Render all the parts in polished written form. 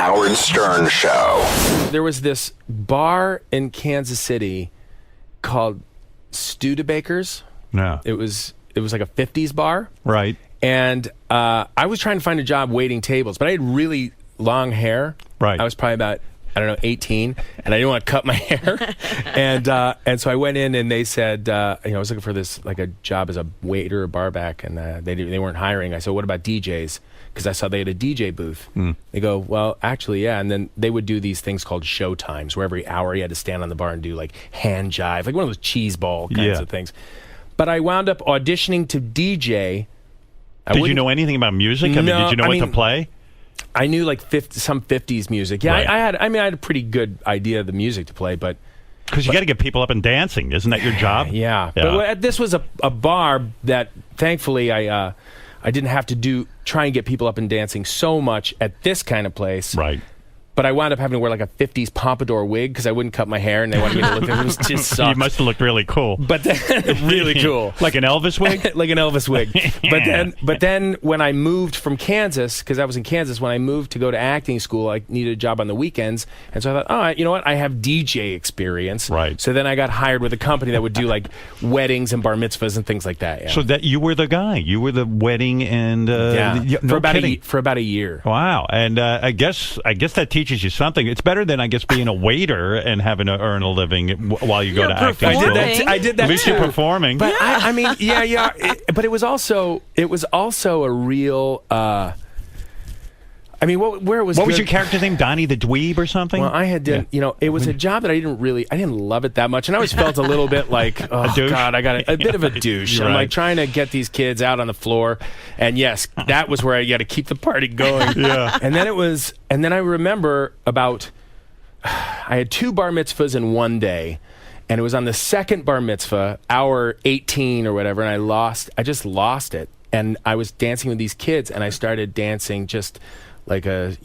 Howard Stern Show. There was this bar in Kansas City called Studebaker's. No. It was like a 50s bar. Right. And I was trying to find a job waiting tables, but I had really long hair. Right. I was probably about, 18, and I didn't want to cut my hair. and so I went in, and they said, I was looking for this, like a job as a waiter or barback, and they weren't hiring. I said, what about DJs? Because I saw they had a DJ booth. They go, well, actually, yeah. And then they would do these things called show times, where every hour you had to stand on the bar and do like hand jive, like one of those cheese ball kinds of things. But I wound up auditioning to DJ. Did you know anything about music? Did you know what to play? I knew like some 50s music. Yeah, right. I had a pretty good idea of the music to play, but because you got to get people up and dancing, isn't that your job? Yeah. But this was a bar that thankfully I didn't have to try and get people up and dancing so much at this kind of place. Right. But I wound up having to wear like a 50s pompadour wig because I wouldn't cut my hair, and they wanted me to look. It was just sucked. You must have looked really cool. But then, really cool, like an Elvis wig, like an Elvis wig. But then, when I moved from Kansas, because I was in Kansas, when I moved to go to acting school, I needed a job on the weekends, and so I thought, oh, you know what? I have DJ experience. Right. So then I got hired with a company that would do like weddings and bar mitzvahs and things like that. Yeah. So that you were the guy. You were the wedding and for about a year. Wow. And I guess that teaches you something. It's better than, I guess, being a waiter and having to earn a living while you go to acting school. I did that At least too. you're performing. But I mean, but it was also a real. Where was? What was your character's name? Donnie the Dweeb or something? Well, I had done. It was a job that I didn't love it that much, and I always felt a little bit like, oh God, I got a bit of a douche. I'm like trying to get these kids out on the floor, and yes, that was where I got to keep the party going. Yeah. And then I remember I had 2 bar mitzvahs in one day. And it was on the second bar mitzvah, hour 18 or whatever, and I just lost it. And I was dancing with these kids, and I started dancing just like a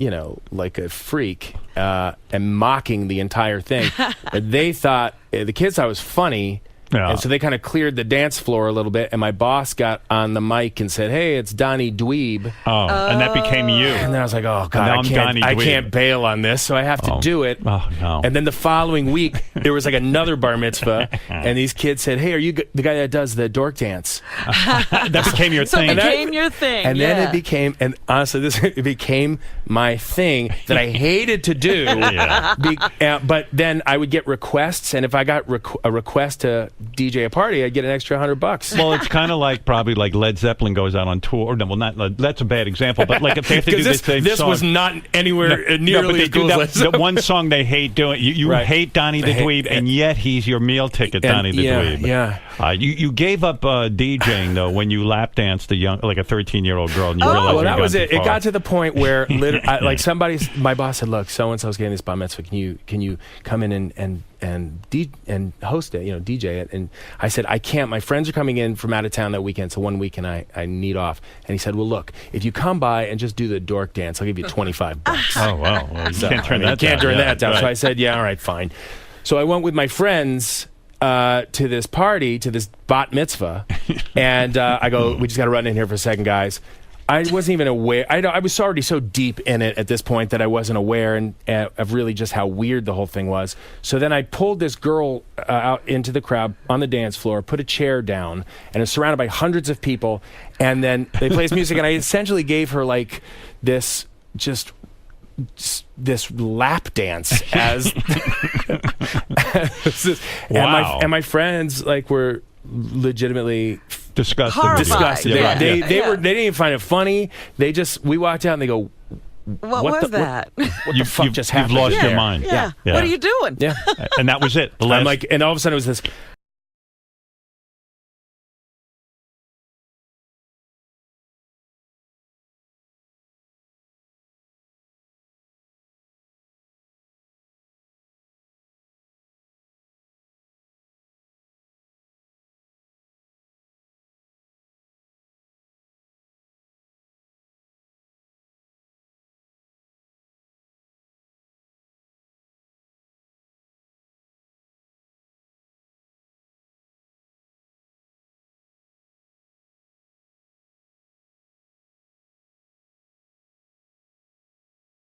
freak, and mocking the entire thing. They thought, the kids thought it was funny. Yeah. And so they kind of cleared the dance floor a little bit, and my boss got on the mic and said, "Hey, it's Donnie Dweeb." Oh, and that became you. And then I was like, "Oh God, I can't bail on this, so I have to do it." Oh no! And then the following week, there was like another bar mitzvah, and these kids said, "Hey, are you the guy that does the dork dance?" That became your thing. So it became your thing. And then it became, and honestly, it became my thing that I hated to do. But then I would get requests, and if I got a request to DJ a party, I'd get an extra $100. Well, it's kind of probably like Led Zeppelin goes out on tour. No, well, not that's a bad example, but like if they have to do the same this song. was not anywhere nearly as cool as the one song they hate doing. You hate Donnie the Dweeb, and yet he's your meal ticket, Donnie the Dweeb. Yeah. You gave up DJing though when you lap danced a 13-year-old girl, and you realized well, that was it. It got to the point where my boss said, "Look, so and so's getting this bar mitzvah. Can you come in and host it, DJ it?" And I said, "I can't. My friends are coming in from out of town that weekend, so one weekend I need off." And he said, "Well, look, if you come by and just do the dork dance, I'll give you $25." Oh wow! Well, you can't turn that down. Right. So I said, "Yeah, all right, fine." So I went with my friends to this party, to this bat mitzvah, and I go, "We just got to run in here for a second, guys." I wasn't even aware. I was already so deep in it at this point that I wasn't aware of really just how weird the whole thing was. So then I pulled this girl out into the crowd on the dance floor, put a chair down, and it's surrounded by hundreds of people. And then they play music, and I essentially gave her like this lap dance as wow. and my friends were legitimately disgusted. They didn't even find it funny. We walked out and they go, What was that? What the fuck just happened? You've lost your mind. Yeah. What are you doing? Yeah. And that was it. I'm like, and all of a sudden it was this,